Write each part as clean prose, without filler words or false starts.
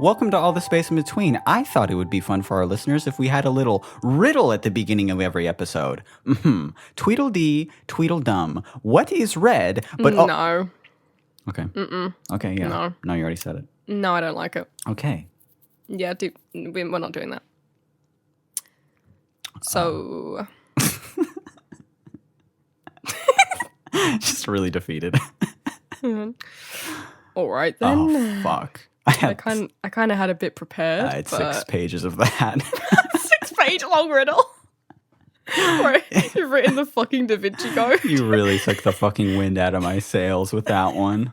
Welcome to All the Space in Between. I thought it would be fun for our listeners if we had a little riddle at the beginning of every episode. Tweedledee, Tweedledum. What is red? But no. Okay. Okay, yeah. No, you already said it. No, I don't like it. Okay. Yeah, we're not doing that. So... Just really defeated. All right, then. Oh, fuck. I kind of had a bit prepared. I had 6 pages of that. 6-page long riddle. Where you've written the fucking Da Vinci Code. You really took the fucking wind out of my sails with that one.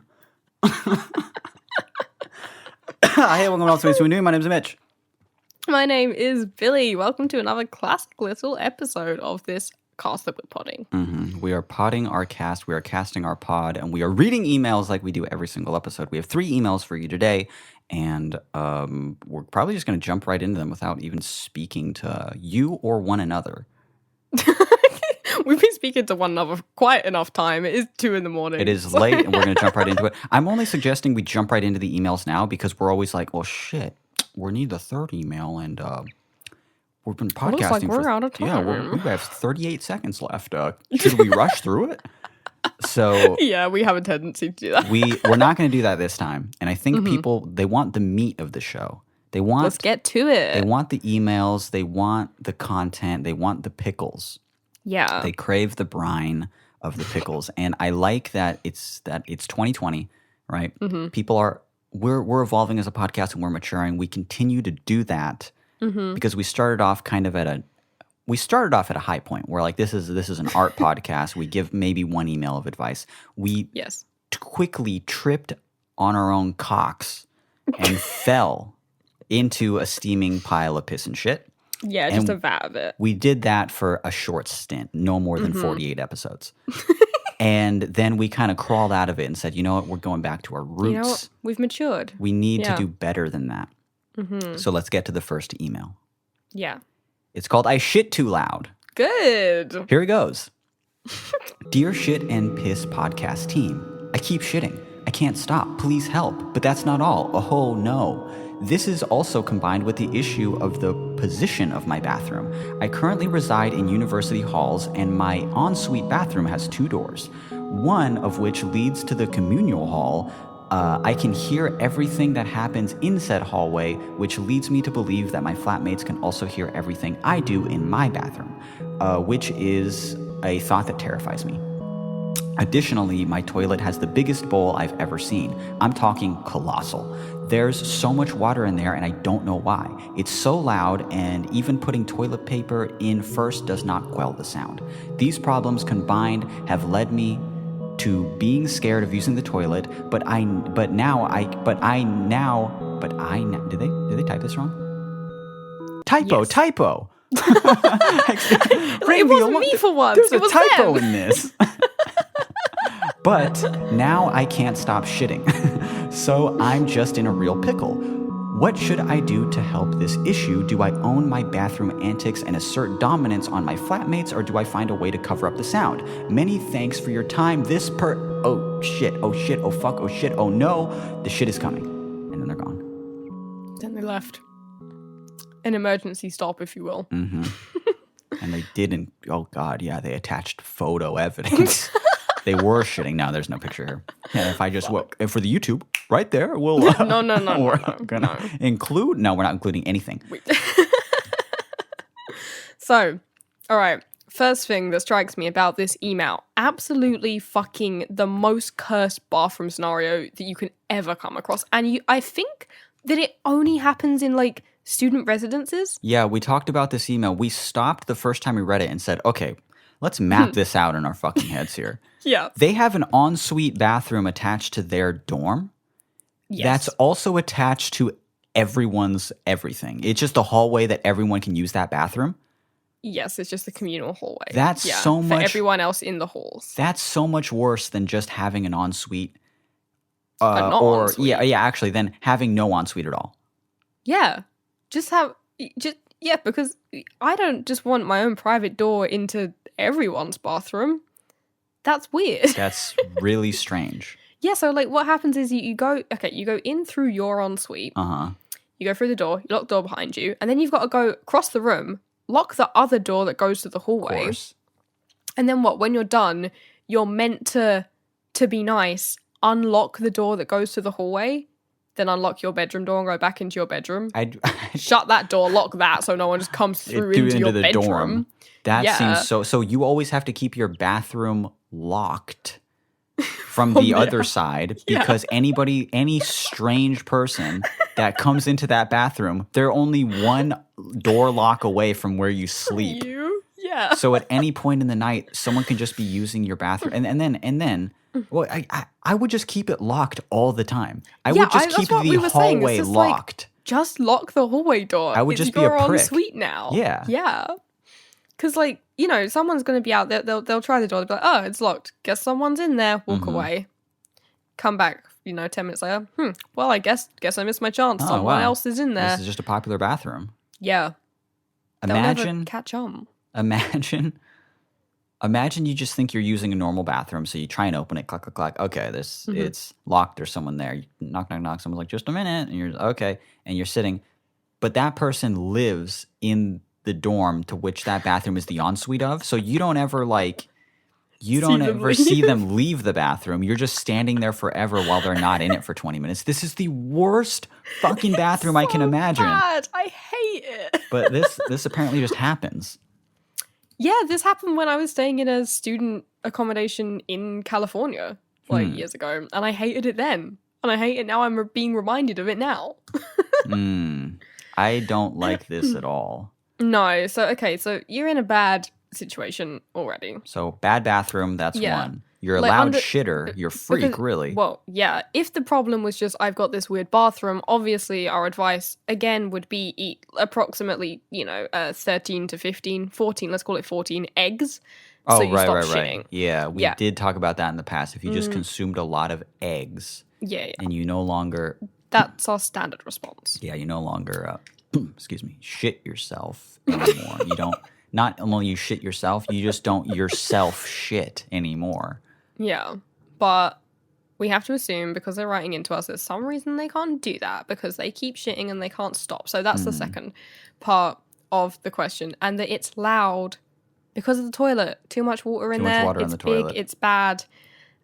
Hey, welcome to All the Space in Between. My name's Mitch. My name is Billy. Welcome to another classic little episode of this cast that we're podding. We are podding our cast. We are casting our pod, and we are reading emails like we do every single episode. We have 3 emails for you today, and we're probably just going to jump right into them without even speaking to you or one another. We've been speaking to one another for quite enough time. It is 2 a.m. It is late, and we're going to jump right into it. I'm only suggesting we jump right into the emails now because we're always like, well, shit, we need the 3rd email, and we've been podcasting we're out of time. Yeah, we have 38 seconds left. Should we rush through it? So yeah, we have a tendency to do that. We're not going to do that this time. And I think people, they want the meat of the show. Let's get to it. They want the emails. They want the content. They want the pickles. Yeah. They crave the brine of the pickles. And I like that it's 2020, right? We're evolving as a podcast and we're maturing. We continue to do that because we started off at a high point where like this is an art podcast. We give maybe 1 email of advice. We quickly tripped on our own cocks and fell into a steaming pile of piss and shit. Yeah, just a vat of it. We did that for a short stint, no more than 48 episodes. And then we kind of crawled out of it and said, you know what, we're going back to our roots. You know what? We've matured. We need to do better than that. So let's get to the first email. Yeah. It's called I Shit Too Loud. Good. Here it goes. Dear Shit and Piss podcast team, I keep shitting. I can't stop. Please help. But that's not all. Oh, no. This is also combined with the issue of the position of my bathroom. I currently reside in university halls, and my ensuite bathroom has 2 doors, one of which leads to the communal hall. I can hear everything that happens in said hallway, which leads me to believe that my flatmates can also hear everything I do in my bathroom, which is a thought that terrifies me. Additionally, my toilet has the biggest bowl I've ever seen. I'm talking colossal. There's so much water in there and I don't know why. It's so loud, and even putting toilet paper in first does not quell the sound. These problems combined have led me to being scared of using the toilet, did they type this wrong? Typo. It wasn't me for once. There's it was a typo them. in this. But now I can't stop shitting. So I'm just in a real pickle. What should I do to help this issue? Do I own my bathroom antics and assert dominance on my flatmates, or do I find a way to cover up the sound? Many thanks for your time. Oh shit, oh shit, oh fuck, oh shit, oh no. The shit is coming. And then they're gone. Then they left. An emergency stop, if you will. And they didn't, oh god, yeah, they attached photo evidence. They were shitting. Now there's no picture here. Yeah, if I just if for the YouTube, right there, we'll. No. We're gonna include. No, we're not including anything. So, all right. First thing that strikes me about this email: absolutely fucking the most cursed bathroom scenario that you can ever come across, and I think that it only happens in like student residences. Yeah, we talked about this email. We stopped the first time we read it and said, okay, let's map this out in our fucking heads here. Yeah. They have an ensuite bathroom attached to their dorm. Yes. That's also attached to everyone's everything. It's just a hallway that everyone can use that bathroom. Yes, it's just the communal hallway. That's so much. For everyone else in the halls. That's so much worse than just having an ensuite. Ensuite. Actually, than having no ensuite at all. Yeah. Because I don't just want my own private door into everyone's bathroom. That's weird. That's really strange. Yeah, so like what happens is you go in through your ensuite. Uh-huh. You go through the door, you lock the door behind you, and then you've got to go across the room, lock the other door that goes to the Of hallway. course. And then what? When you're done, you're meant to be nice, unlock the door that goes to the hallway, then unlock your bedroom door and go back into your bedroom. Shut that door, lock that so no one just comes through into your the bedroom. dorm. That Yeah. seems so you always have to keep your bathroom locked from the other side because any strange person that comes into that bathroom, they're only one door lock away from where you sleep. Yeah. So at any point in the night, someone can just be using your bathroom, and then. Well, I would just keep it locked all the time. I would just keep the hallway locked. Just lock the hallway door. I would just be a prick. You're en suite now. Yeah. Yeah. Because, like, someone's going to be out there. They'll try the door. They'll be like, oh, it's locked. Guess someone's in there. Walk away. Come back, 10 minutes later. Well, I guess I missed my chance. Someone else is in there. This is just a popular bathroom. Yeah. They'll never catch on. Imagine you just think you're using a normal bathroom, so you try and open it, clack, clack, clack. Okay, it's locked. There's someone there. You knock, knock, knock. Someone's like, just a minute. And you're, okay. And you're sitting. But that person lives in the dorm to which that bathroom is the ensuite of. So you don't ever, see them leave the bathroom. You're just standing there forever while they're not in it for 20 minutes. This is the worst fucking bathroom I can imagine. Bad. I hate it. But this apparently just happens. Yeah, this happened when I was staying in a student accommodation in California, years ago, and I hated it then. And I hate it now. I'm being reminded of it now. I don't like this at all. No. So you're in a bad situation already. So bad bathroom, that's one. You're a loud shitter. You're a freak, really. Well, yeah. If the problem was just I've got this weird bathroom, obviously our advice, again, would be eat approximately, 13 to 15, 14, let's call it 14 eggs. Oh, so you stop right. shitting. Yeah, we did talk about that in the past. If you just consumed a lot of eggs. Yeah. And you no longer... That's our standard response. Yeah, you no longer, shit yourself anymore. You don't... Not only you shit yourself, you just don't yourself shit anymore. Yeah, but we have to assume because they're writing into us, there's some reason they can't do that because they keep shitting and they can't stop. So that's the second part of the question. And that it's loud because of the toilet. Too much water in there. It's big, toilet. It's bad.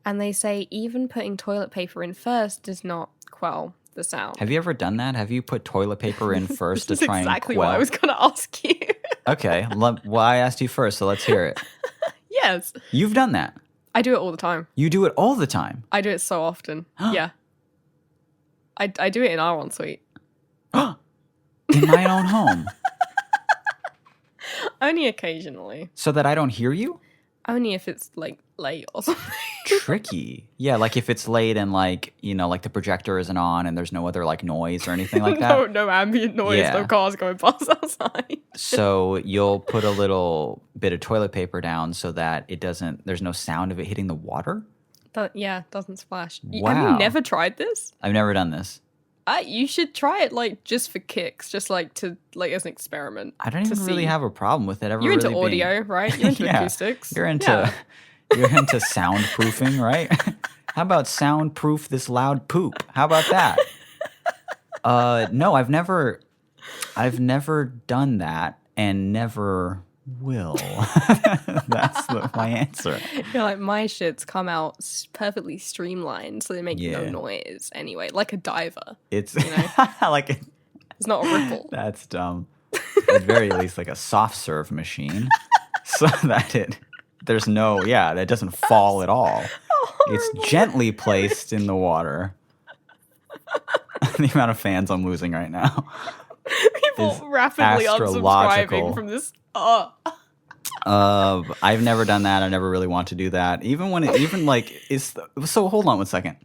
And they say even putting toilet paper in first does not quell the sound. Have you ever done that? Have you put toilet paper in first to try and quell? Exactly what I was going to ask you. Okay, well, I asked you first, so let's hear it. Yes. You've done that. I do it all the time. You do it all the time? I do it so often. Yeah. I do it in our ensuite. In my own home? Only occasionally. So that I don't hear you? Only if it's, late or something. Tricky. Yeah, if it's late and, the projector isn't on and there's no other, noise or anything like that. No ambient noise, no cars going past outside. So you'll put a little bit of toilet paper down so that there's no sound of it hitting the water? Doesn't splash. Wow. Have you never tried this? I've never done this. You should try it, just for kicks, just as an experiment. I don't even really have a problem with it ever. You're into audio, right? You're into acoustics. You're into soundproofing, right? How about soundproof this loud poop? How about that? No, I've never done that and never will. That's my answer. You're like, my shits come out perfectly streamlined, so they make no noise anyway, like a diver. It's it's not a ripple. That's dumb. At very least, like a soft serve machine, so that that doesn't fall at all. It's gently placed in the water. The amount of fans I'm losing right now. People rapidly unsubscribing from this. I've never done that. I never really want to do that. So hold on 1 second.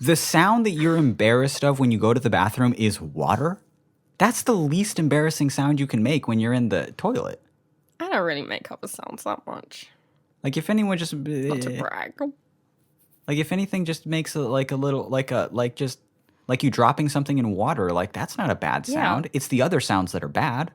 The sound that you're embarrassed of when you go to the bathroom is water? That's the least embarrassing sound you can make when you're in the toilet. I don't really make up the sounds that much. If anyone just... Not to brag. If anything just makes a little... you dropping something in water, that's not a bad sound. Yeah. It's the other sounds that are bad.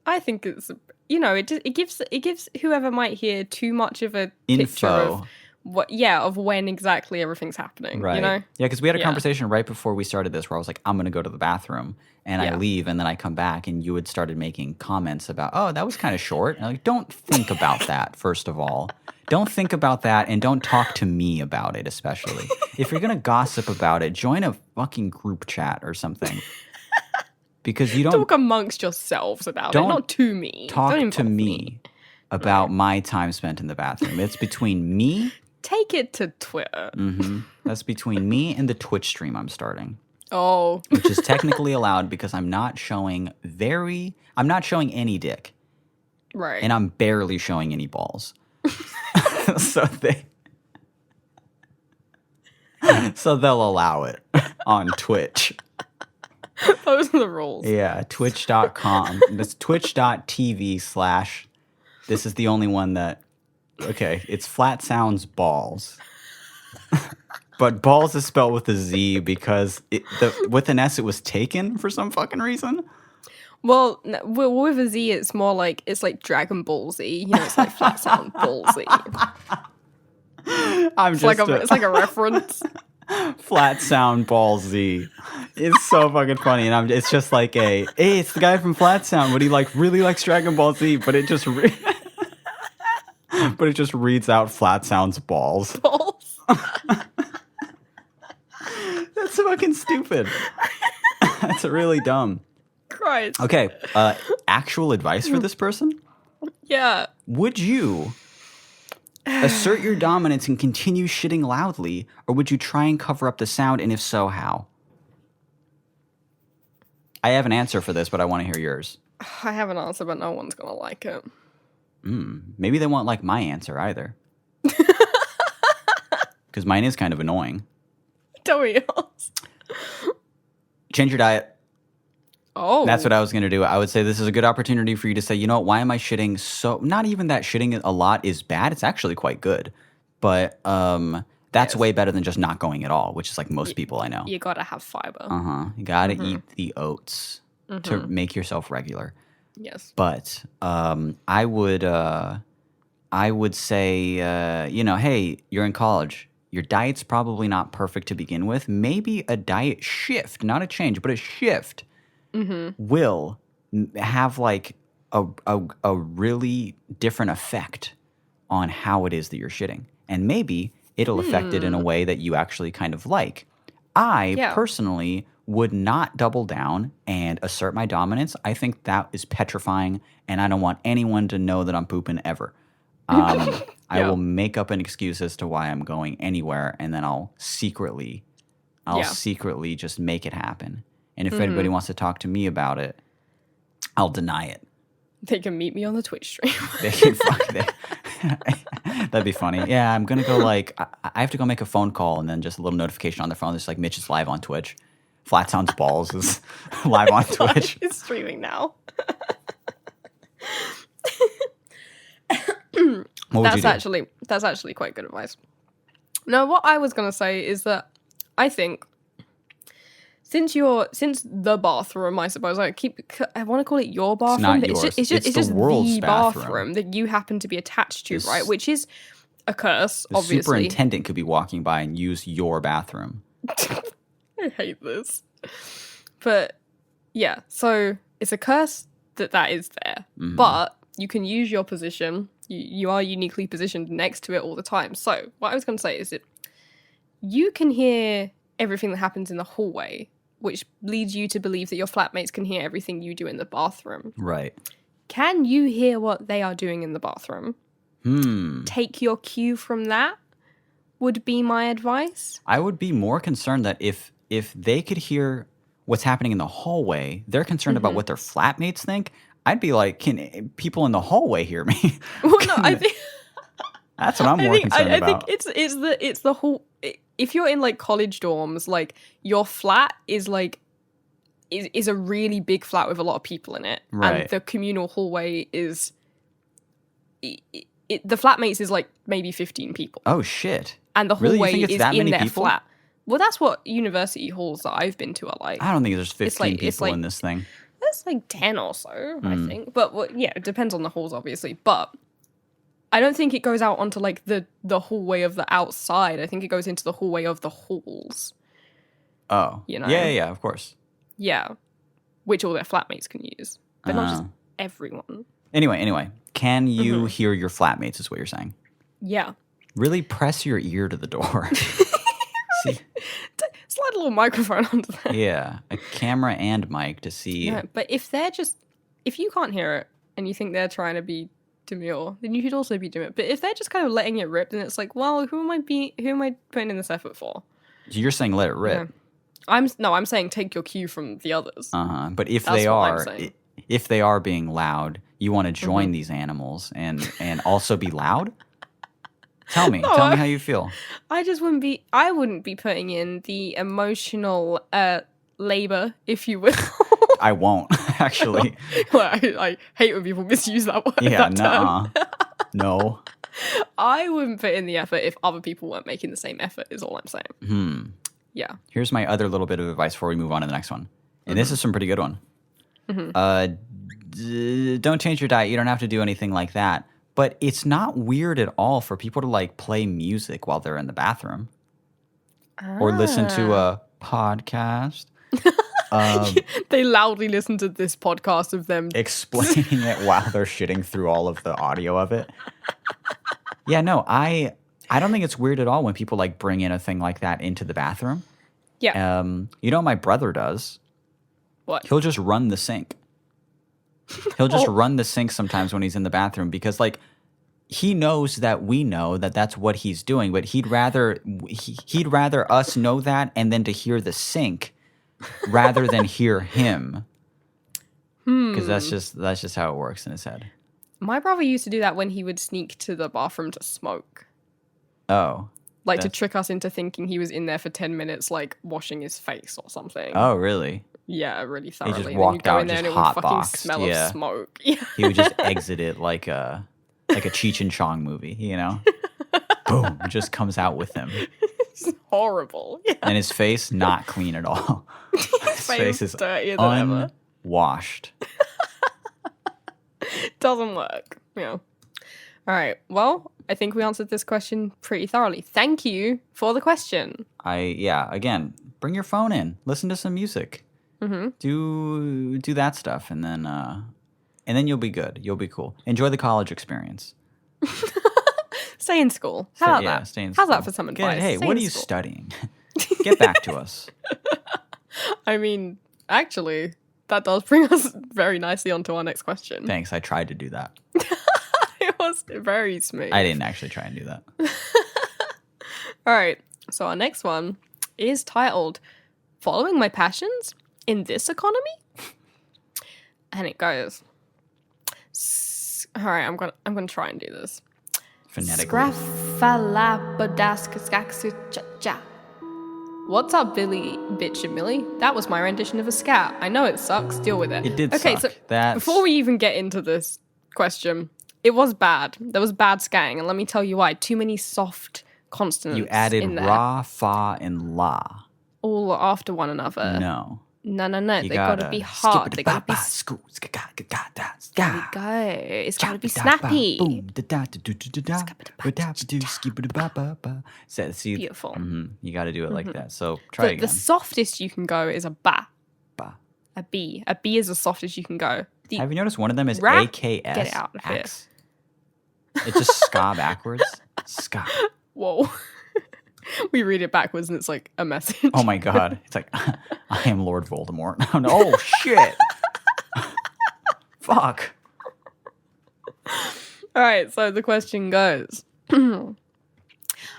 I think it's... it gives whoever might hear too much of a picture of of when exactly everything's happening. Right. You know? Yeah, because we had a Yeah. conversation right before we started this where I was like, I'm going to go to the bathroom. And I Yeah. leave, and then I come back, and you had started making comments about, oh, that was kind of short. And I'm like, don't think about that, first of all. Don't think about that, and don't talk to me about it, especially. If you're going to gossip about it, join a fucking group chat or something. Because you don't Talk amongst yourselves about it, not to me. talk Don't to involve me about my time spent in the bathroom. It's between me. Take it to Twitter. That's between me and the Twitch stream I'm starting. Oh. Which is technically allowed because I'm not showing any dick. Right. And I'm barely showing any balls. so they'll allow it on Twitch. Those are the rules. Yeah, twitch.com. That's twitch.tv/ this is the only one that, okay, it's Flat Sounds Balls. But balls is spelled with a Z because with an S it was taken for some fucking reason. Well, with a Z, it's more like, it's like Dragon Ball Z. You know, it's like Flat Sound Ball Z. It's like a reference. Flat Sound Ball Z. It's so fucking funny, and it's just like hey, it's the guy from Flat Sound, but he like really likes Dragon Ball Z, but it just reads out Flat Sound's balls. Balls. That's fucking stupid. That's really dumb. Christ. Okay, actual advice for this person? Yeah. Would you assert your dominance and continue shitting loudly, or would you try and cover up the sound, and if so, how? I have an answer for this, but I want to hear yours. I have an answer, but no one's going to like it. Maybe they won't like my answer either. Because mine is kind of annoying. Tell me yours. Change your diet. Oh. That's what I was going to do. I would say this is a good opportunity for you to say, you know what, why am I shitting so... Not even that shitting a lot is bad. It's actually quite good. But that's way better than just not going at all, which is like most people I know. You got to have fiber. You got to eat the oats to make yourself regular. Yes. But I would say, hey, you're in college. Your diet's probably not perfect to begin with. Maybe a diet shift, not a change, but a shift will have like a really different effect on how it is that you're shitting. And maybe it'll affect it in a way that you actually kind of like. I personally would not double down and assert my dominance. I think that is petrifying, and I don't want anyone to know that I'm pooping ever. I will make up an excuse as to why I'm going anywhere, and then I'll secretly just make it happen. And if anybody wants to talk to me about it, I'll deny it. They can meet me on the Twitch stream. They can that'd be funny. Yeah, I'm gonna go I have to go make a phone call, and then just a little notification on the phone. Just like Mitch is live on Twitch. Flat Sounds Balls is live on Twitch. It's streaming now. That's actually quite good advice. No, what I was gonna say is that I think since the bathroom, I suppose I want to call it your bathroom, but it's just the bathroom that you happen to be attached to, right? Which is a curse, obviously. The superintendent could be walking by and use your bathroom. I hate this. But yeah, so it's a curse that is there. But you can use your position. You are uniquely positioned next to it all the time. So what I was going to say is that you can hear everything that happens in the hallway, which leads you to believe that your flatmates can hear everything you do in the bathroom. Right. Can you hear what they are doing in the bathroom? Take your cue from that would be my advice. I would be more concerned that if they could hear what's happening in the hallway, they're concerned about what their flatmates think. I'd be like, can people in the hallway hear me? Well, no, I think that's what I'm more concerned about. I think it's the whole. If you're in like college dorms, like your flat is like is a really big flat with a lot of people in it, right. And the communal hallway is the flatmates is like maybe 15 people. Oh shit! And the hallway is in their people? flat. Well, that's what university halls that I've been to are like. I don't think there's 15 people in this thing. There's like 10 or so, I think. But yeah, it depends on the halls, obviously. But I don't think it goes out onto like the hallway of the outside. I think it goes into the hallway of the halls. Oh. You know? Yeah, of course. Yeah. Which all their flatmates can use. But not just everyone. Anyway, can you hear your flatmates is what you're saying? Yeah. Really press your ear to the door. See? Slide a little microphone onto there. Yeah, a camera and mic to see. Yeah, but if you can't hear it and you think they're trying to be demure, then you should also be demure. But if they're just kind of letting it rip, then it's like, well, who am I putting in this effort for? So you're saying let it rip. Yeah. I'm saying take your cue from the others. But if they are being loud, you want to join these animals and also be loud? Tell me how you feel. I wouldn't be putting in the emotional labor, if you will. I won't, actually. Well, I hate when people misuse that word. Yeah, term. No. I wouldn't put in the effort if other people weren't making the same effort, is all I'm saying. Yeah. Here's my other little bit of advice before we move on to the next one. And this is some pretty good one. Don't change your diet. You don't have to do anything like that. But it's not weird at all for people to like play music while they're in the bathroom or listen to a podcast. They loudly listen to this podcast of them explaining it while they're shitting through all of the audio of it. Yeah, no, I don't think it's weird at all when people like bring in a thing like that into the bathroom. Yeah. You know what my brother does? What? He'll just run the sink. He'll just run the sink sometimes when he's in the bathroom because like he knows that we know that that's what he's doing, but he'd rather us know that and then to hear the sink rather than hear him. Because that's just how it works in his head. My brother used to do that when he would sneak to the bathroom to smoke. Oh. Like to trick us into thinking he was in there for 10 minutes, like washing his face or something. Oh, really? Yeah, really thoroughly. He just walked out and just hotboxed. Smell of smoke. Yeah. He would just exit it like a Cheech and Chong movie, you know? Boom, it just comes out with him. It's horrible. Yeah. And his face not clean at all. His face is dirtier than ever. Unwashed. Doesn't work. Yeah. All right. Well, I think we answered this question pretty thoroughly. Thank you for the question. Again, bring your phone in. Listen to some music. Do that stuff, and then you'll be good. You'll be cool. Enjoy the college experience. Stay in school. How about that? Stay in school. How's that for some advice? Hey, what are you studying? Get back to us. I mean, actually, that does bring us very nicely onto our next question. Thanks. I tried to do that. It was very smooth. I didn't actually try and do that. All right. So our next one is titled "Following My Passions in This Economy," and it goes. All right, I'm gonna try and do this. Phonetically. What's up, Billy, bitch, and Millie? That was my rendition of a scat. I know it sucks. Deal with it. It did okay, suck. So before we even get into this question, it was bad. There was bad scatting, and let me tell you why. Too many soft consonants. You added in there. ra, fa, and la. All after one another. No. No. They gotta be hard. They gotta be. There we go. It's gotta be snappy. Beautiful. You gotta do it like that. So try it again. The softest you can go is a ba. Ba. A B. A B is the softest you can go. Have you noticed one of them is rap, AKS? Get out of here. It's just ska backwards. Ska. Whoa. We read it backwards and it's like a message. Oh my god. It's like, I am Lord Voldemort. Oh shit. Fuck. All right, so the question goes.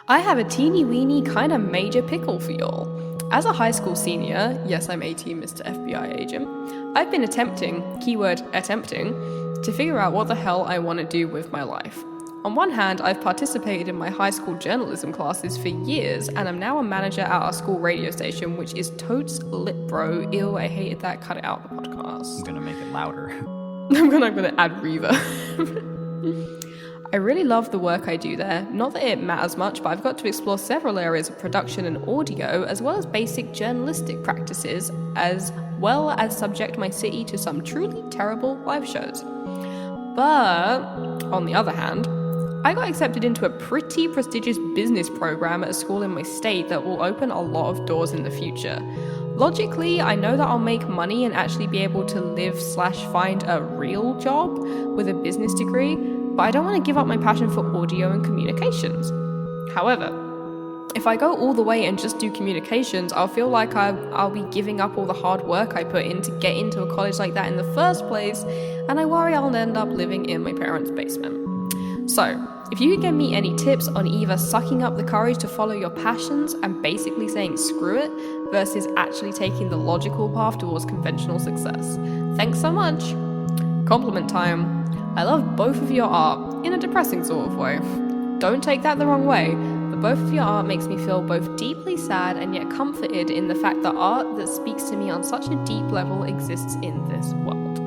I have a teeny weeny kind of major pickle for y'all. As a high school senior, yes, I'm 18, Mr. FBI agent, I've been attempting, keyword attempting, to figure out what the hell I want to do with my life. On one hand, I've participated in my high school journalism classes for years, and I'm now a manager at our school radio station, which is totes lit, bro. Ew, I hated that. Cut it out the podcast. I'm gonna make it louder. I'm gonna add reverb. I really love the work I do there. Not that it matters much, but I've got to explore several areas of production and audio, as well as basic journalistic practices, as well as subject my city to some truly terrible live shows. But, on the other hand, I got accepted into a pretty prestigious business program at a school in my state that will open a lot of doors in the future. Logically, I know that I'll make money and actually be able to live/find a real job with a business degree, but I don't want to give up my passion for audio and communications. However, if I go all the way and just do communications, I'll feel like I'll be giving up all the hard work I put in to get into a college like that in the first place, and I worry I'll end up living in my parents' basement. So, if you could give me any tips on either sucking up the courage to follow your passions and basically saying screw it, versus actually taking the logical path towards conventional success. Thanks so much. Compliment time. I love both of your art, in a depressing sort of way. Don't take that the wrong way, but both of your art makes me feel both deeply sad and yet comforted in the fact that art that speaks to me on such a deep level exists in this world.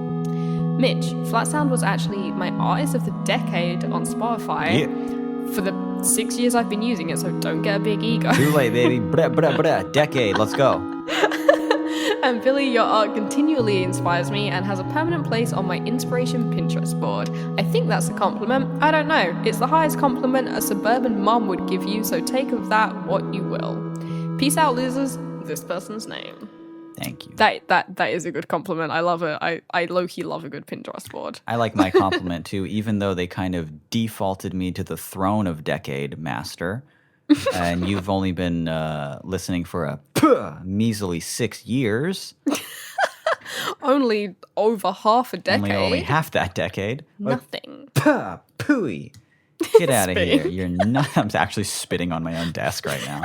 Mitch, Flat Sound was actually my artist of the decade on Spotify for the 6 years I've been using it, so don't get a big ego. Too late, baby. Decade, let's go. And Billy, your art continually inspires me and has a permanent place on my inspiration Pinterest board. I think that's a compliment. I don't know. It's the highest compliment a suburban mom would give you, so take of that what you will. Peace out, losers. This person's name. Thank you. That is a good compliment. I love it. I low-key love a good Pinterest board. I like my compliment too, even though they kind of defaulted me to the throne of Decade Master. And you've only been listening for a measly 6 years. Only over half a decade. Only half that decade. Nothing. Pooey. Get out of here. You're not. I'm actually spitting on my own desk right now.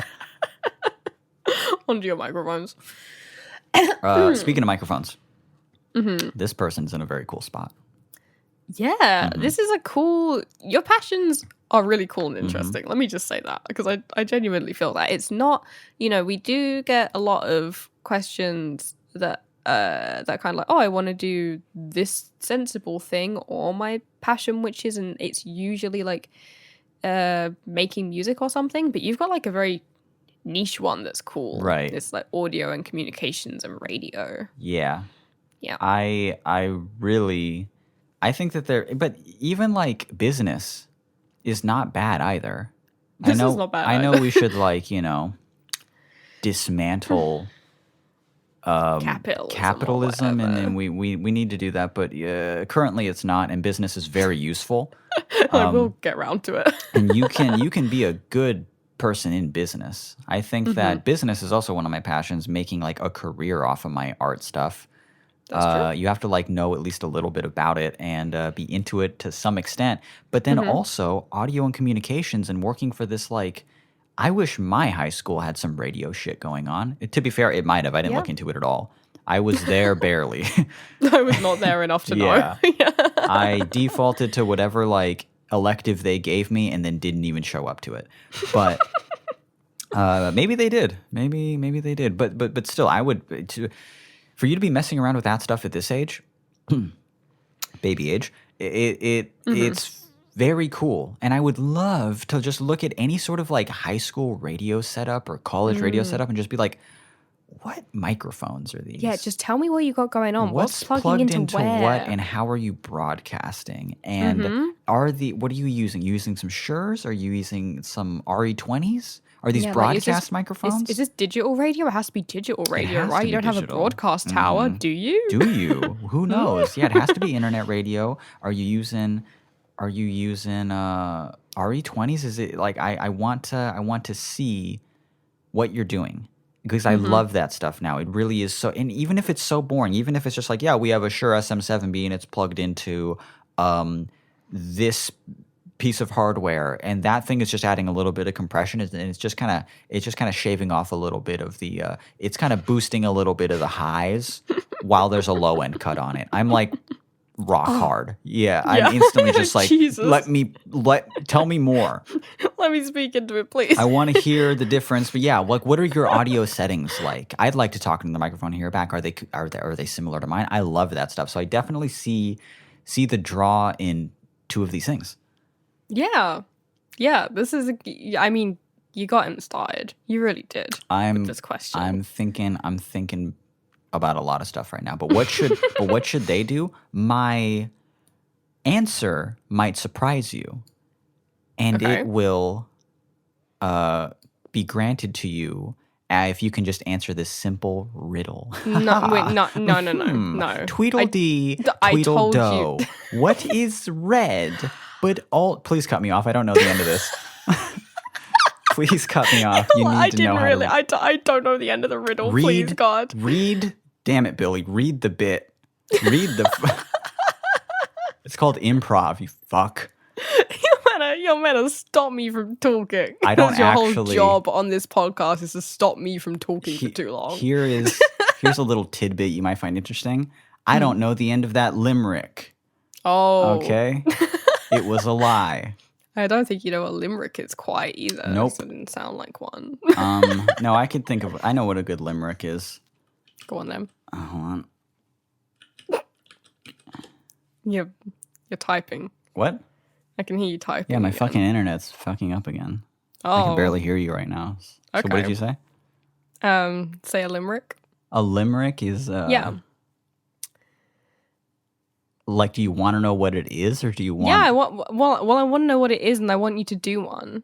Onto your microphones. Speaking of microphones, this person's in a very cool spot. Yeah, this is a cool... Your passions are really cool and interesting. Let me just say that, because I genuinely feel that. It's not... we do get a lot of questions that kind of like, oh, I want to do this sensible thing, or my passion, which isn't... It's usually like making music or something, but you've got like a very niche one that's cool. Right. It's like audio and communications and radio. Yeah. Yeah. I think that but even like business is not bad either. This is not bad I know either. we should dismantle capitalism and then we need to do that, but currently it's not, and business is very useful. I will get around to it. And you can be a good person in business. I think that business is also one of my passions, making like a career off of my art stuff. That's true. You have to know at least a little bit about it and be into it to some extent. But then also audio and communications and working for this I wish my high school had some radio shit going on. To be fair, it might have. I didn't look into it at all. I was there barely. I was not there enough to know. I defaulted to whatever elective they gave me and then didn't even show up to it. But maybe they did. Maybe they did. But still, I would... For you to be messing around with that stuff at this age, baby age, it's very cool. And I would love to just look at any sort of high school radio setup or college radio setup and just be like, what microphones are these? Yeah, just tell me what you got going on. What's plugged into where? what, and how are you broadcasting? And what are you using? You using some Shure? Are you using some RE20s? Are these broadcast microphones? Is this digital radio? It has to be digital radio, right? You don't have a broadcast tower, do you? Do you? Who knows? Yeah, it has to be internet radio. Are you using RE20s? Is it I want to see what you're doing, because I love that stuff now. It really is so, and even if it's so boring, even if it's just we have a Shure SM7B and it's plugged into this piece of hardware, and that thing is just adding a little bit of compression, and it's just kind of shaving off a little bit of the it's kind of boosting a little bit of the highs while there's a low end cut on it. I'm rock hard. Yeah, I'm instantly just tell me more. Let me speak into it, please. I want to hear the difference. But yeah, what are your audio settings like? I'd like to talk into the microphone here back. Are they similar to mine? I love that stuff. So I definitely see the draw in two of these things. Yeah. This is. You got him started. You really did. With this question. I'm thinking about a lot of stuff right now. But what should they do? My answer might surprise you. and Okay. it will be granted to you if you can just answer this simple riddle. No, wait, no. Tweedledee, I told you. Tweedledo. What is red? But all. Please cut me off. I don't know the end of this. Please cut me off. You need I to didn't know how really. to I don't know the end of the riddle. read. Please, God. Read. Damn it, Billy. Read the bit. Read the. It's called improv. You fuck. You're meant to stop me from talking. I don't That's your actually- whole job on this podcast is to stop me from talking for too long. Here's a little tidbit you might find interesting. I don't know the end of that limerick. Oh. Okay? It was a lie. I don't think you know what limerick is quite either. Nope. So it didn't sound like one. No, I know what a good limerick is. Go on then. Hold on. You're typing. What? I can hear you typing. Yeah, my again. fucking internet's fucking up again. I Oh. can barely hear you right now. So what Okay. did you say? Say a limerick. A limerick is Yeah. Like, do you want to know what it is, or do you want Yeah, I want. Well, I want to know what it is, and I want you to do one.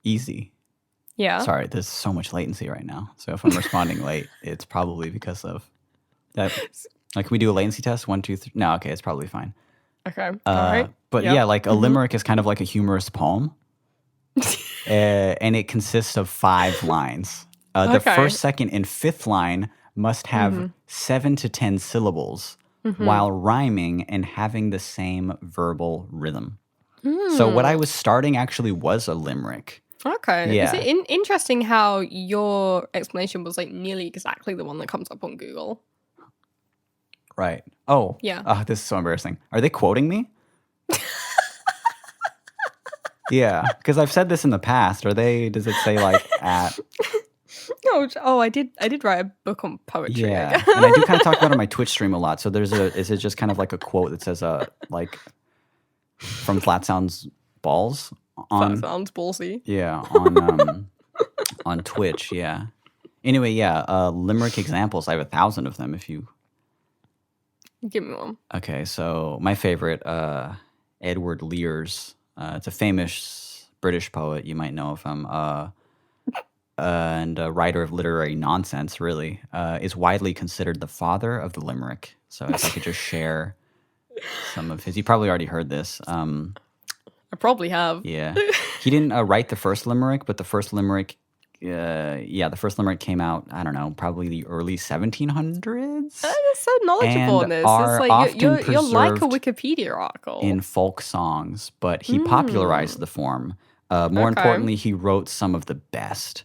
easy? Yeah. Sorry, there's so much latency right now. So if I'm responding late, it's probably because of that. Like, can we do a latency test? 1, 2, 3. No, okay, it's probably fine. Okay. All right. But Yep. yeah, like a limerick is kind of like a humorous poem, and it consists of 5 lines. The Okay. first, second, and fifth line must have 7 to 10 syllables while rhyming and having the same verbal rhythm. So what I was starting actually was a limerick. Okay. Yeah. Is it interesting how your explanation was like nearly exactly the one that comes up on Google? Right. Oh. Yeah. This is so embarrassing. Are they quoting me? Yeah, because I've said this in the past. Does it say like at? Oh, I did write a book on poetry. I Yeah, guess. and I do kind of talk about it on my Twitch stream a lot. So is it just kind of like a quote that says like from Flat Sounds Balls on That sounds ballsy. yeah on Twitch, yeah. Anyway, yeah, limerick examples. I have 1,000 of them. If you Give me one. okay, so my favorite, Edward Lear's. It's a famous British poet. You might know of him. And a writer of literary nonsense, really, is widely considered the father of the limerick. So if I could just share some of his, you probably already heard this. I probably have. Yeah, he didn't write the first limerick, but the first limerick, the first limerick came out, I don't know, probably the early 1700s. You're so knowledgeable And in this. are It's like often you're like a preserved Wikipedia article. in folk songs, but he popularized the form. More Okay. importantly, he wrote some of the best.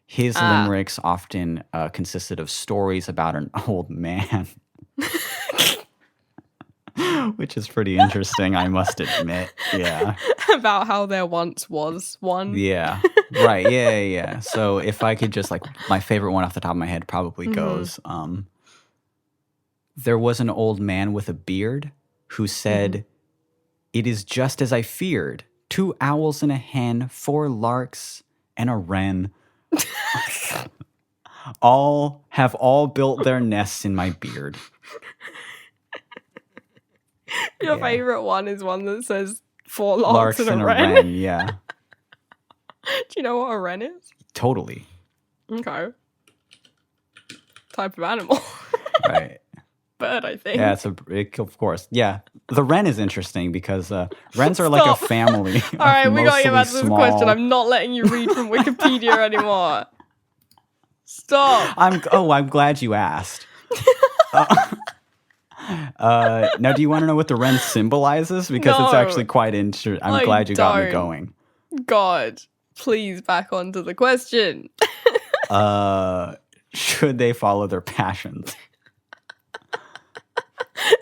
His limericks often consisted of stories about an old man, which is pretty interesting, I must admit. Yeah. About how there once was one. Yeah. Right. Yeah. So if I could just, like, my favorite one off the top of my head probably goes, there was an old man with a beard who said, "It is just as I feared. 2 owls and a hen, 4 larks and a wren. all built their nests in my beard." Your Yeah. favorite one is one that says 4 Larks larks and and a a wren. wren. Yeah. Do you know what a wren is? Totally. Okay. Type of animal. Right. Bird, I think. Yeah, of course. Yeah. The wren is interesting because wrens are like a Stop. family. All right, we gotta get back to mostly this small. question. I'm not letting you read from Wikipedia anymore. Stop. I'm glad you asked. Now, do you want to know what the wren symbolizes? Because it's No. actually quite interesting. I'm I glad you got me don't. going. God, please back onto the question. Should they follow their passions?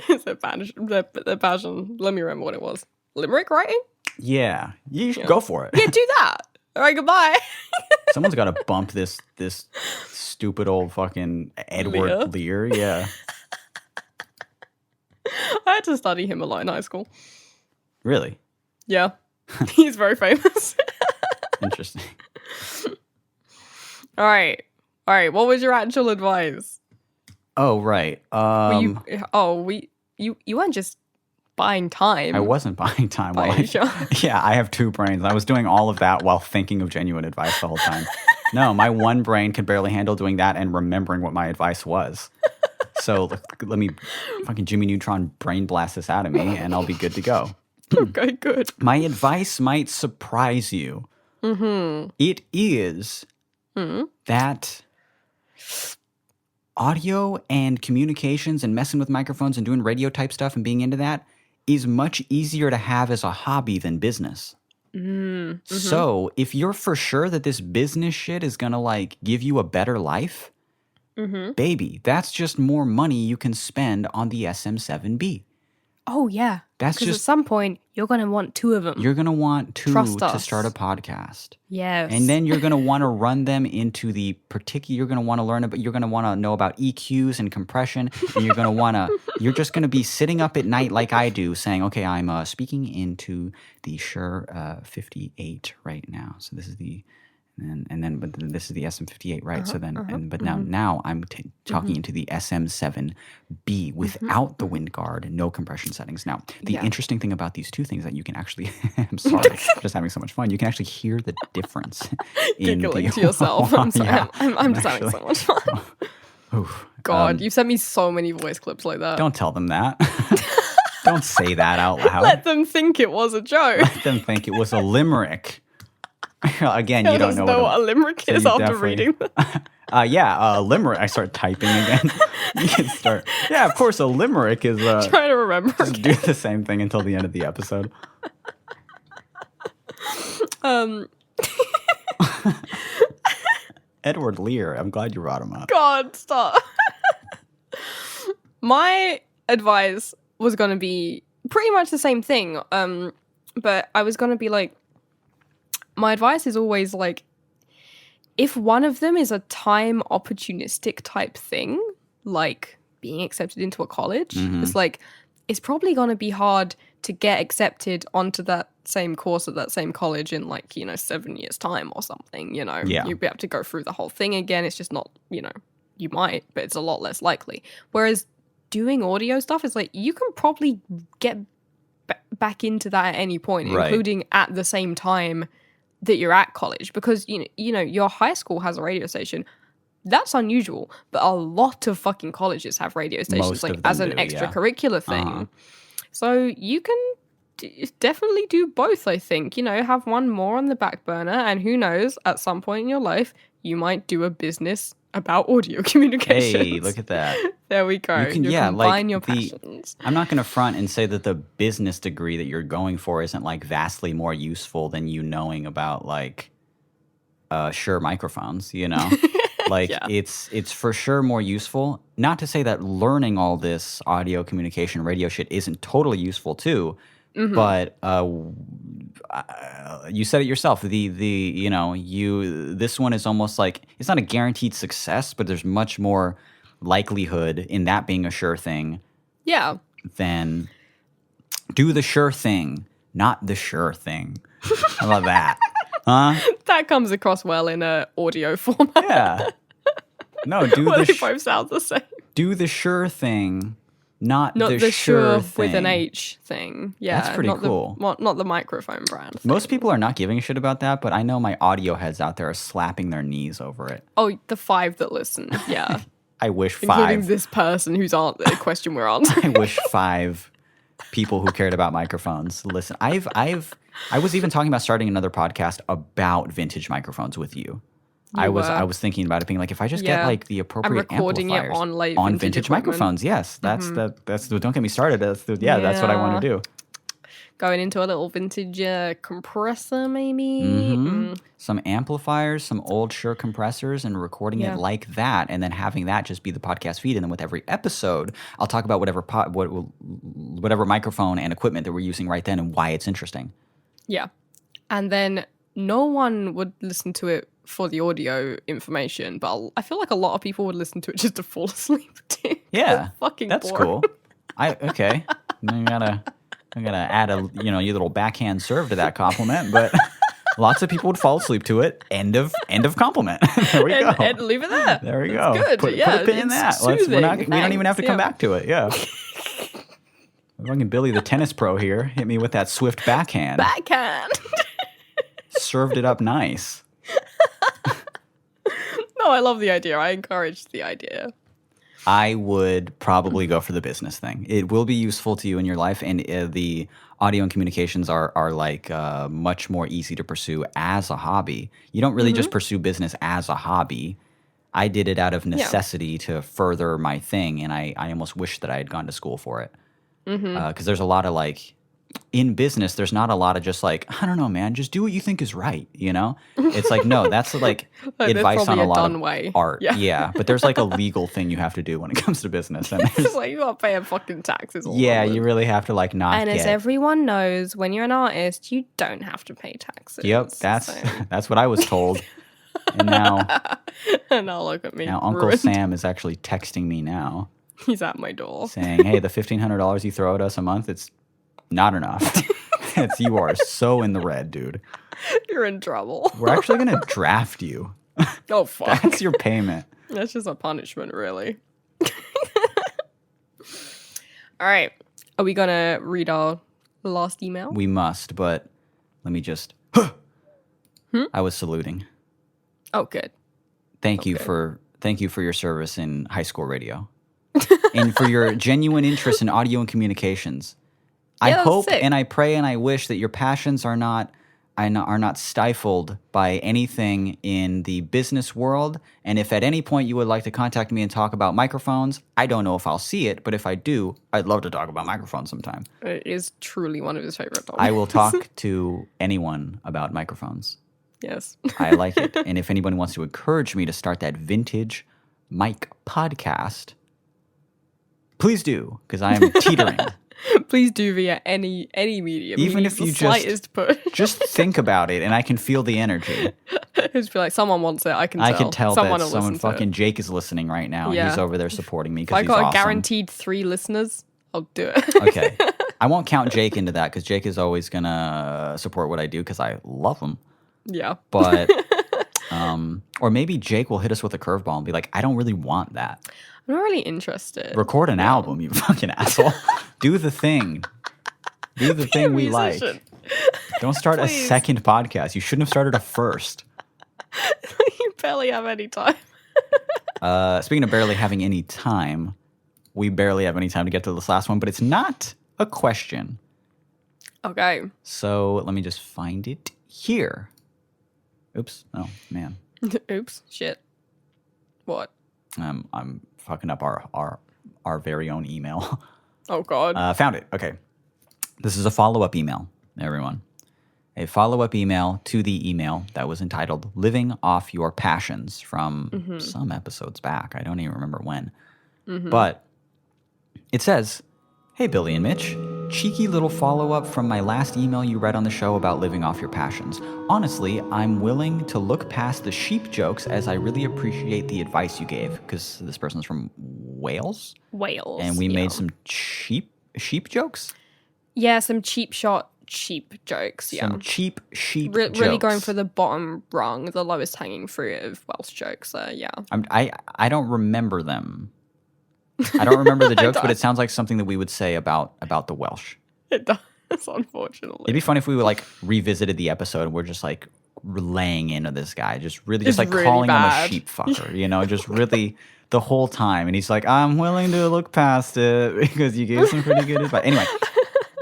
It's their passion. Let me remember what it was. Limerick writing? Yeah, you should go for it. Yeah, do that. All right, goodbye. Someone's got to bump this stupid old fucking Edward Lear. Yeah. I had to study him a lot in high school. Really? Yeah. He's very famous. Interesting. All right. What was your actual advice? Oh, right. You weren't just buying time. I wasn't buying time. Are you sure? Yeah, I have two brains. I was doing all of that while thinking of genuine advice the whole time. No, my one brain could barely handle doing that and remembering what my advice was. So let me fucking Jimmy Neutron brain blast this out of me, and I'll be good to go. Okay, good. My advice might surprise you. Mm-hmm. It is that audio and communications and messing with microphones and doing radio type stuff and being into that is much easier to have as a hobby than business. Mm-hmm. So if you're for sure that this business shit is going to like give you a better life, baby, that's just more money you can spend on the SM7B. Oh, yeah. That's because just at some point, you're going to want two of them. You're going to want two Trust to us. start a podcast. Yes. And then you're going to want to run them into the particular, you're going to want to learn about, you're going to want to know about EQs and compression. And you're going to want to, you're just going to be sitting up at night like I do saying, okay, I'm speaking into the Shure 58 right now. So this is the, but this is the SM58, right? So then, now I'm talking into the SM7B without the wind guard and no compression settings. Now, the interesting thing about these two things that you can actually, I'm sorry, I'm just having so much fun. You can actually hear the difference. Giggling to yourself. I'm sorry. Yeah, I'm just having so much fun. God, you've sent me so many voice clips like that. Don't tell them that. Don't say that out loud. Let them think it was a joke. Let them think it was a limerick. Again, you don't know what a limerick is after reading that. Limerick. I start typing again. You can start. Yeah, of course, a limerick is. Try to remember. Just do the same thing until the end of the episode. Edward Lear. I'm glad you brought him up. God, stop. My advice was going to be pretty much the same thing. But I was going to be like, my advice is always like, if one of them is a time opportunistic type thing, like being accepted into a college, it's like, it's probably going to be hard to get accepted onto that same course at that same college in 7 years time or something, Yeah. You'd be able to go through the whole thing again. It's just not, you might, but it's a lot less likely. Whereas doing audio stuff is like, you can probably get back into that at any point, right, including at the same time that you're at college, because your high school has a radio station. That's unusual, but a lot of fucking colleges have radio stations as an extracurricular thing. So you can definitely do both, I think. Have one more on the back burner, and who knows, at some point in your life, you might do a business about audio communications. Hey, look at that. There we go. You combine your passions. I'm not going to front and say that the business degree that you're going for isn't vastly more useful than you knowing about Shure microphones, It's for sure more useful. Not to say that learning all this audio communication radio shit isn't totally useful too, but you said it yourself. This one is almost like, it's not a guaranteed success, but there's much more likelihood in that being a sure thing. Yeah. Than do the sure thing, not the sure thing. I love that. Huh? That comes across well in a audio format. Yeah. No, they both sound the same. Do the sure thing, not the sure sure thing. with an H thing. Yeah, that's pretty cool. Not the microphone brand thing. Most people are not giving a shit about that, but I know my audio heads out there are slapping their knees over it. Oh, the 5 that listen. Yeah. I wish 5. Including this person who's on the question we're answering. I wish 5 people who cared about microphones listen. I was even talking about starting another podcast about vintage microphones with you. I was thinking about it being like, if I just get the appropriate recording amplifiers it on vintage microphones. Yes, that's don't get me started. That's what I want to do. Going into a little vintage compressor, maybe. Some amplifiers, some old Shure compressors, and recording it like that, and then having that just be the podcast feed. And then with every episode, I'll talk about whatever microphone and equipment that we're using right then and why it's interesting. Yeah, and then no one would listen to it for the audio information, but I feel like a lot of people would listen to it just to fall asleep too. Yeah, fucking that's boring. cool. Okay, I'm gonna add a your little backhand serve to that compliment, but lots of people would fall asleep to it. End of compliment. There we go. And leave it there. There we go. Good. Put a pin in that. We don't even have to come back to it. Yeah. Fucking Billy, the tennis pro here, hit me with that swift backhand. Backhand. Served it up nice. No, I love the idea. I encourage the idea. I would probably go for the business thing. It will be useful to you in your life, and the audio and communications are like much more easy to pursue as a hobby. You don't really just pursue business as a hobby. I did it out of necessity to further my thing, and I almost wish that I had gone to school for it. Because there's a lot of like, in business, there's not a lot of just like, I don't know, man, just do what you think is right, you know? It's like, no, that's like advice on a lot of art. Yeah, but there's like a legal thing you have to do when it comes to business. And It's like you gotta pay a fucking taxes. you really have to like not And as everyone knows, when you're an artist, you don't have to pay taxes. Yep, that's what I was told. And now, look at me. Now Uncle ruined. Sam is actually texting me now. He's at my door. Saying, hey, the $1,500 you throw at us a month, it's not enough. You are so in the red, dude. You're in trouble. We're actually going to draft you. Oh, fuck. That's your payment. That's just a punishment, really. All right. Are we going to read our last email? We must, but let me just... I was saluting. Oh, good. Thank you for your service in high school radio. And for your genuine interest in audio and communications. I hope and I pray and I wish that your passions are not stifled by anything in the business world. And if at any point you would like to contact me and talk about microphones, I don't know if I'll see it, but if I do, I'd love to talk about microphones sometime. It is truly one of his favorite topics. I will talk to anyone about microphones. Yes. I like it. And if anyone wants to encourage me to start that vintage mic podcast, please do, because I am teetering. Please do via any medium. Even if you just think about it, and I can feel the energy. Just be like, someone wants it. I can tell someone fucking Jake is listening right now. Yeah. He's over there supporting me. If I got a guaranteed 3 listeners, I'll do it. Okay. I won't count Jake into that because Jake is always going to support what I do because I love him. Yeah. But, or maybe Jake will hit us with a curveball and be like, I don't really want that. I'm not really interested. Record an album, you fucking asshole. Do the thing. Do the thing we like. Don't start a second podcast. You shouldn't have started a first. You barely have any time. Speaking of barely having any time, we barely have any time to get to this last one, but it's not a question. Okay. So let me just find it here. Oops. Oh, man. Oops. Shit. What? I'm fucking up our very own email. Oh, God. Found it. Okay. This is a follow-up email, everyone. A follow-up email to the email that was entitled Living Off Your Passions from some episodes back. I don't even remember when. But it says, hey, Billy and Mitch. Cheeky little follow-up from my last email you read on the show about living off your passions. Honestly, I'm willing to look past the sheep jokes as I really appreciate the advice you gave, because this person's from Wales. And we made some sheep jokes? Yeah, some cheap shot sheep jokes, yeah. Some cheap sheep jokes. Really going for the bottom rung, the lowest hanging fruit of Welsh jokes, yeah. I don't remember them. I don't remember the jokes, but it sounds like something that we would say about the Welsh. It does, unfortunately. It'd be funny if we like revisited the episode and we're just like laying into this guy, just like really calling bad. him a sheep fucker, you know, just really the whole time. And he's like, I'm willing to look past it because you gave some pretty good advice. Anyway,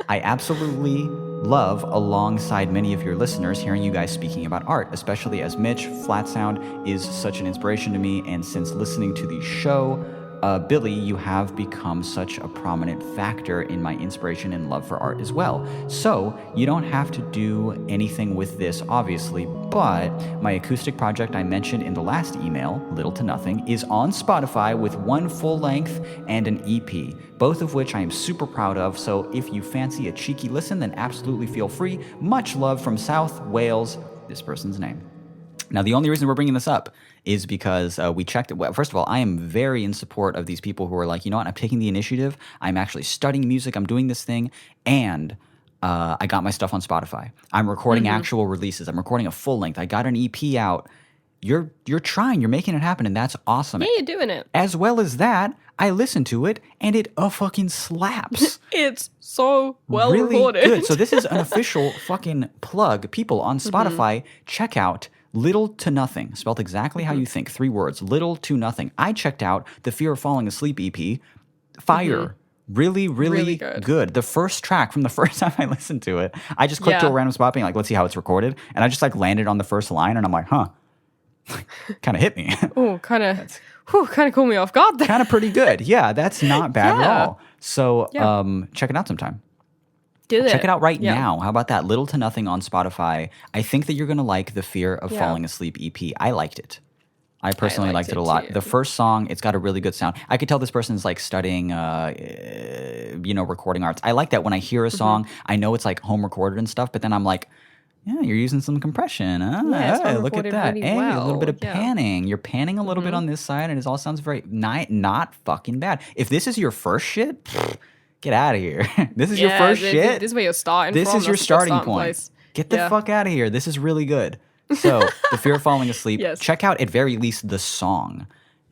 I absolutely love, alongside many of your listeners, hearing you guys speaking about art, especially as Mitch, Flat Sound is such an inspiration to me. And since listening to the show, Billy, you have become such a prominent factor in my inspiration and love for art as well. So you don't have to do anything with this, obviously, but my acoustic project I mentioned in the last email, Little to Nothing, is on Spotify with 1 full length and an EP, both of which I am super proud of. So if you fancy a cheeky listen, then absolutely feel free. Much love from South Wales, this person's name. Now, the only reason we're bringing this up is because we checked it. Well, first of all, I am very in support of these people who are like, you know what, I'm taking the initiative. I'm actually studying music. I'm doing this thing. And I got my stuff on Spotify. I'm recording actual releases. I'm recording a full length. I got an EP out. You're trying. You're making it happen, and that's awesome. Yeah, you're doing it. As well as that, I listened to it, and it fucking slaps. It's so well really recorded. good. So this is an official fucking plug. People on Spotify, check out Little to Nothing, spelled exactly how you think. 3 words, Little to Nothing. I checked out the Fear of Falling Asleep EP. Fire. Really, really good. The first track from the first time I listened to it, I just clicked to a random spot being like, let's see how it's recorded. And I just like landed on the first line and I'm like, huh. Kind of hit me. Oh, kind of caught me off guard there. Kind of pretty good. Yeah, that's not bad at all. So check it out sometime. Do it. Check it out right now. How about that? Little to Nothing on Spotify. I think that you're going to like the Fear of Falling Asleep EP. I liked it. I personally liked it a lot. Too. The first song, it's got a really good sound. I could tell this person's like studying, recording arts. I like that when I hear a song, I know it's like home recorded and stuff, but then I'm like, yeah, you're using some compression. Look at that. Really hey, a little bit of yeah. panning. You're panning a little bit on this side, and it all sounds very not fucking bad. If this is your first shit, get out of here. This is your first shit. This is where you're starting This from. is your starting point. Place. Get the fuck out of here. This is really good. So, The Fear of Falling Asleep, check out at very least the song.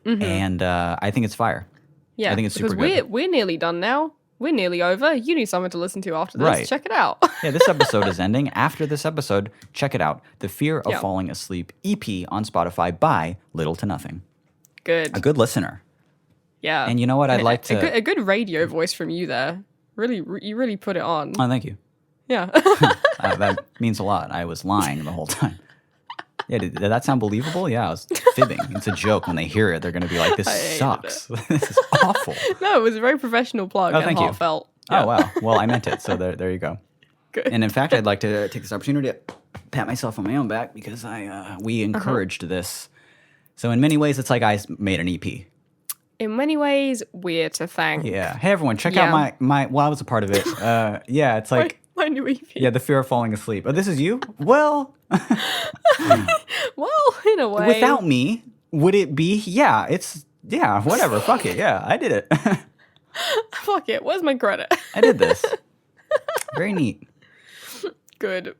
And I think it's fire. Yeah, I think it's super because good. we're nearly done now. We're nearly over. You need something to listen to after this. Right. Check it out. Yeah, this episode is ending. After this episode, check it out. The Fear of Falling Asleep EP on Spotify by Little to Nothing. Good. A good listener. Yeah. And you know what? I'd like to... A good radio voice from you there. Really, you really put it on. Oh, thank you. Yeah. That means a lot. I was lying the whole time. Yeah, did that sound believable? Yeah, I was fibbing. It's a joke. When they hear it, they're going to be like, this sucks. This is awful. No, it was a very professional plug and heartfelt. Yeah. Oh, wow. Well, I meant it. So there you go. Good. And in fact, I'd like to take this opportunity to pat myself on my own back because we encouraged this. So in many ways, it's like I made an EP. In many ways, we're to thank. Yeah. Hey, everyone, check out my well, I was a part of it. Yeah, it's like... My new EP. Yeah, The Fear of Falling Asleep. Oh, this is you? Well... Well, in a way. Without me, would it be? Yeah, it's... Yeah, whatever. Fuck it. Yeah, I did it. Fuck it. Where's my credit? I did this. Very neat. Good.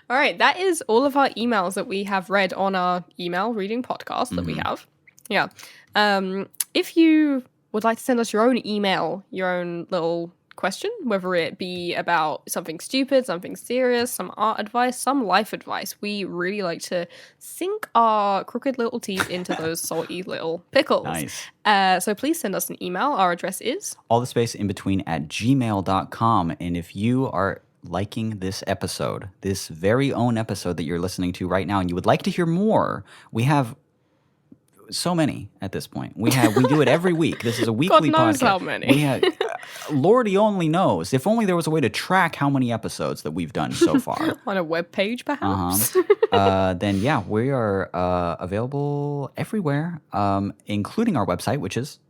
All right, that is all of our emails that we have read on our email reading podcast that we have. Yeah. If you would like to send us your own email, your own little question, whether it be about something stupid, something serious, some art advice, some life advice, we really like to sink our crooked little teeth into those salty little pickles. Nice. So please send us an email. Our address is all the space in between at gmail.com. And if you are liking this episode, this very own episode that you're listening to right now, and you would like to hear more, we have so many at this point. We do it every week. This is a weekly God knows podcast. How many? We have, Lordy only knows. If only there was a way to track how many episodes that we've done so far. On a web page, perhaps. Then yeah, we are available everywhere, including our website, which is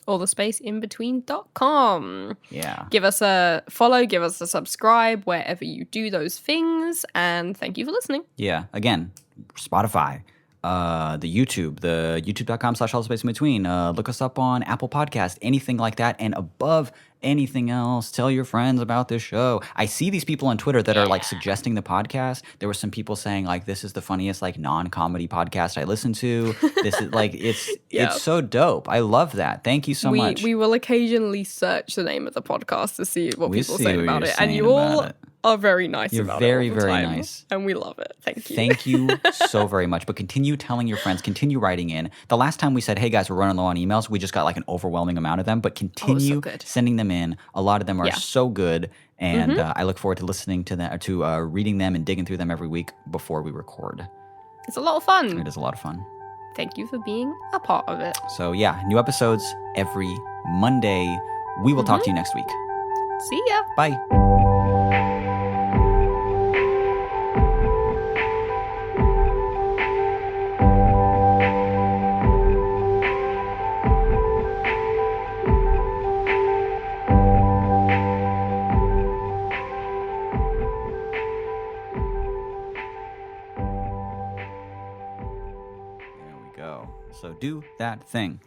allthespaceinbetween.com. Yeah. Give us a follow, give us a subscribe wherever you do those things, and thank you for listening. Yeah. Again, Spotify. The youtube.com/allthespaceinbetween. Look us up on Apple Podcast, anything like that. And above anything else, tell your friends about this show. I see these people on Twitter that are like suggesting the podcast. There were some people saying like, this is the funniest like non-comedy podcast I listen to. This is like, it's so dope. I love that. Thank you so much. We will occasionally search the name of the podcast to see what people say about it. And you all are very nice about it. You're very, very nice. And we love it. Thank you. Thank you so very much. But continue telling your friends, continue writing in. The last time we said, hey guys, we're running low on emails, we just got like an overwhelming amount of them. But continue sending them in. A lot of them are so good. And I look forward to listening to them, to reading them and digging through them every week before we record. It's a lot of fun. It is a lot of fun. Thank you for being a part of it. So yeah, new episodes every Monday. We will talk to you next week. See ya. Bye. So do that thing.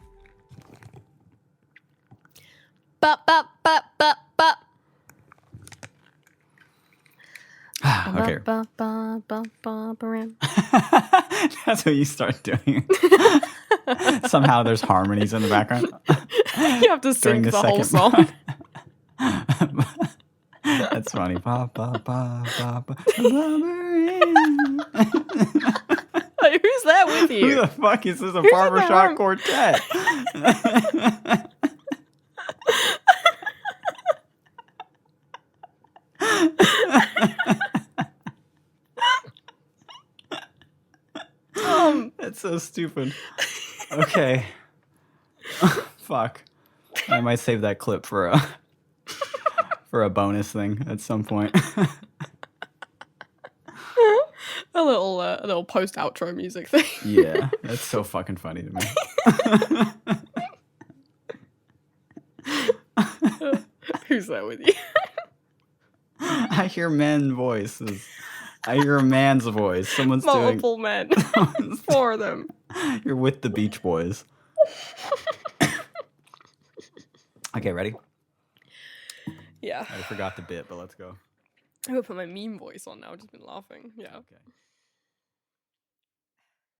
Bop, bop, bop, bop, bop. Okay. Ba-ba-ba-ba-ba-ba-ram. That's what you start doing. Somehow there's harmonies in the background. You have to During sing the whole second song. That's funny. Ba, ba, ba, ba, ba. Like, who's there with Who you? the fuck is this? A Who's in the barbershop room? quartet? That's so stupid. Okay. Fuck. I might save that clip for a bonus thing at some point. A little post outro music thing. Yeah, that's so fucking funny to me. Who's there with you? I hear men voices. I hear a man's voice. Someone's Multiple men. 4 of them. You're with the Beach Boys. Okay, ready? Yeah. I forgot the bit, but let's go. I'm gonna put my meme voice on now. I've just been laughing. Yeah. Okay.